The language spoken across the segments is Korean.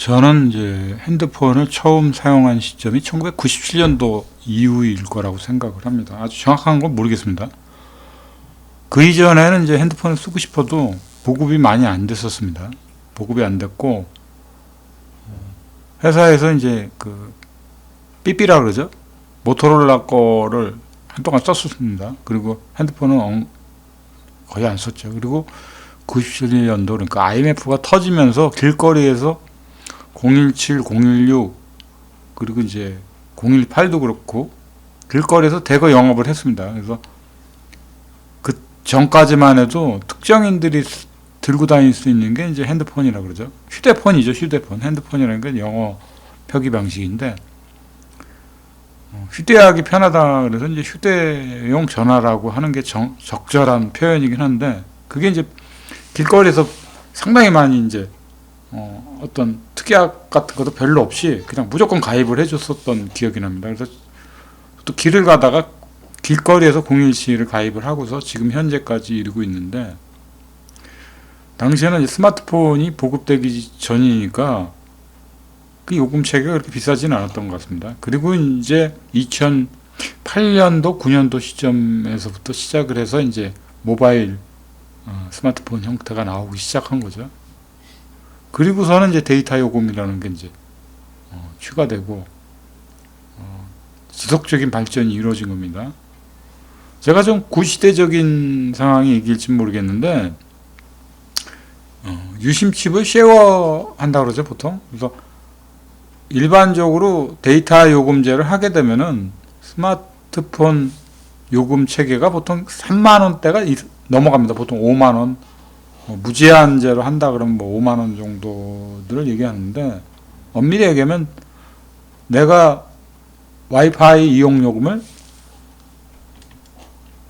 저는 이제 핸드폰을 처음 사용한 시점이 1997년도 이후일 거라고 생각을 합니다. 아주 정확한 건 모르겠습니다. 그 이전에는 이제 핸드폰을 쓰고 싶어도 보급이 많이 안 됐었습니다. 보급이 안 됐고, 회사에서 이제 그 삐삐라 그러죠? 모토로라 거를 한동안 썼습니다. 그리고 핸드폰은 거의 안 썼죠. 그리고 97년도, 그러니까 IMF가 터지면서 길거리에서 017, 016, 그리고 이제 018도 그렇고 길거리에서 대거 영업을 했습니다. 그래서 그 전까지만 해도 특정인들이 들고 다닐 수 있는 게 이제 핸드폰이라 그러죠. 휴대폰이죠, 휴대폰. 핸드폰이라는 게 영어 표기 방식인데, 휴대하기 편하다 그래서 이제 휴대용 전화라고 하는 게 적절한 표현이긴 한데, 그게 이제 길거리에서 상당히 많이 이제 어떤 특약 같은 것도 별로 없이 그냥 무조건 가입을 해줬었던 기억이 납니다. 그래서 또 길을 가다가 길거리에서 017을 가입을 하고서 지금 현재까지 이르고 있는데, 당시에는 스마트폰이 보급되기 전이니까 그 요금 체계가 그렇게 비싸지는 않았던 것 같습니다. 그리고 이제 2008년도, 9년도 시점에서부터 시작을 해서 이제 모바일 스마트폰 형태가 나오기 시작한 거죠. 그리고서는 이제 데이터 요금이라는 게 이제 추가되고 지속적인 발전이 이루어진 겁니다. 제가 좀 구시대적인 상황이 얘기일지 모르겠는데, 유심칩을 쉐어한다 그러죠, 보통. 그래서 일반적으로 데이터 요금제를 하게 되면은 스마트폰 요금 체계가 보통 3만 원대가 넘어갑니다. 보통 5만 원. 무제한제로 한다 그러면 뭐 5만 원 정도들을 얘기하는데, 엄밀히 얘기하면 내가 와이파이 이용 요금을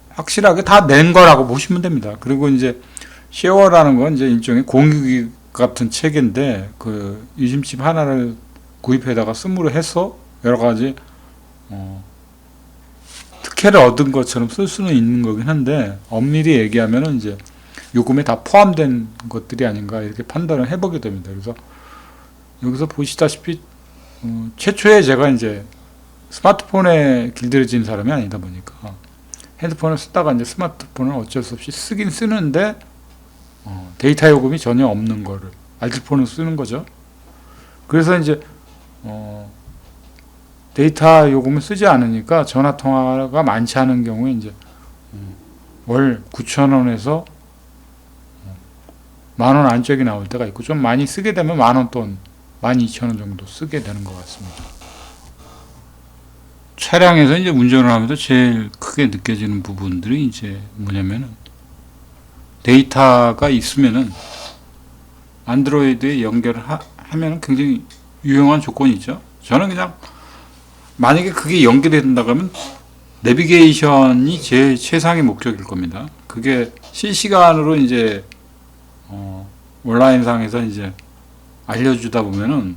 확실하게 다 낸 거라고 보시면 됩니다. 그리고 이제 쉐어라는 건 이제 일종의 공유기 같은 체계인데, 그 유심칩 하나를 구입해다가 씀으로 해서 여러 가지 특혜를 얻은 것처럼 쓸 수는 있는 거긴 한데, 엄밀히 얘기하면은 이제 요금에 다 포함된 것들이 아닌가 이렇게 판단을 해보게 됩니다. 그래서 여기서 보시다시피 최초에 제가 이제 스마트폰에 길들여진 사람이 아니다 보니까 핸드폰을 쓰다가 이제 스마트폰을 어쩔 수 없이 쓰긴 쓰는데 데이터 요금이 전혀 없는 거를 알뜰폰을 쓰는 거죠. 그래서 이제 데이터 요금을 쓰지 않으니까 전화 통화가 많지 않은 경우에 이제 월 9,000원에서 10,000원 안쪽이 나올 때가 있고, 좀 많이 쓰게 되면 10,000원 돈, 12,000원 정도 쓰게 되는 것 같습니다. 차량에서 이제 운전을 하면서 제일 크게 느껴지는 부분들이 이제 뭐냐면은, 데이터가 있으면은 안드로이드에 연결을 하면 굉장히 유용한 조건이 있죠. 저는 그냥 만약에 그게 연결이 된다고 하면 내비게이션이 제 최상의 목적일 겁니다. 그게 실시간으로 이제 온라인상에서 이제 알려주다 보면은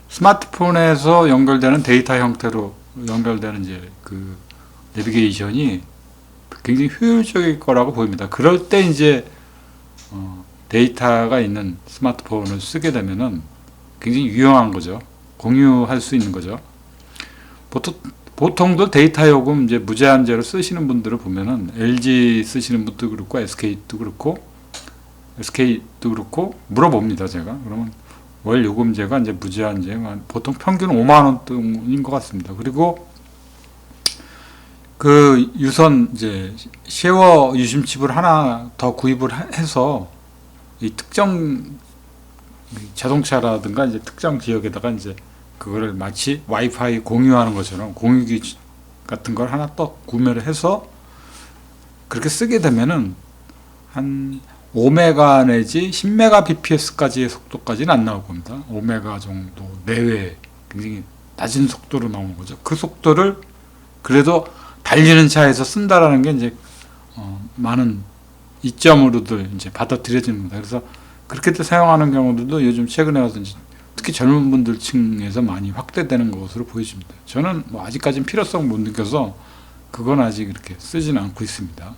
스마트폰에서 연결되는 데이터 형태로 연결되는 이제 그 내비게이션이 굉장히 효율적일 거라고 보입니다. 그럴 때 이제 데이터가 있는 스마트폰을 쓰게 되면은 굉장히 유용한 거죠. 공유할 수 있는 거죠. 보통도 데이터 요금 이제 무제한제로 쓰시는 분들을 보면은 LG 쓰시는 분도 그렇고 SK도 그렇고 물어봅니다, 제가. 그러면 월 요금제가 이제 무제한제가 보통 평균 5만 원 돈인 것 같습니다. 그리고 그 유선 이제 쉐어 유심칩을 하나 더 구입을 해서 이 특정 자동차라든가 이제 특정 지역에다가 이제 그거를 마치 와이파이 공유하는 것처럼 공유기 같은 걸 하나 또 구매를 해서 그렇게 쓰게 되면은 한 5메가 내지 10메가 bps까지의 속도까지는 안 나올 겁니다. 5메가 정도 내외 굉장히 낮은 속도로 나오는 거죠. 그 속도를 그래도 달리는 차에서 쓴다라는 게 이제 많은 이점으로들 이제 받아들여집니다. 그래서 그렇게 사용하는 경우들도 요즘 최근에 와서 특히 젊은 분들 층에서 많이 확대되는 것으로 보여집니다. 저는 뭐 아직까지는 필요성 못 느껴서 그건 아직 이렇게 쓰지는 않고 있습니다.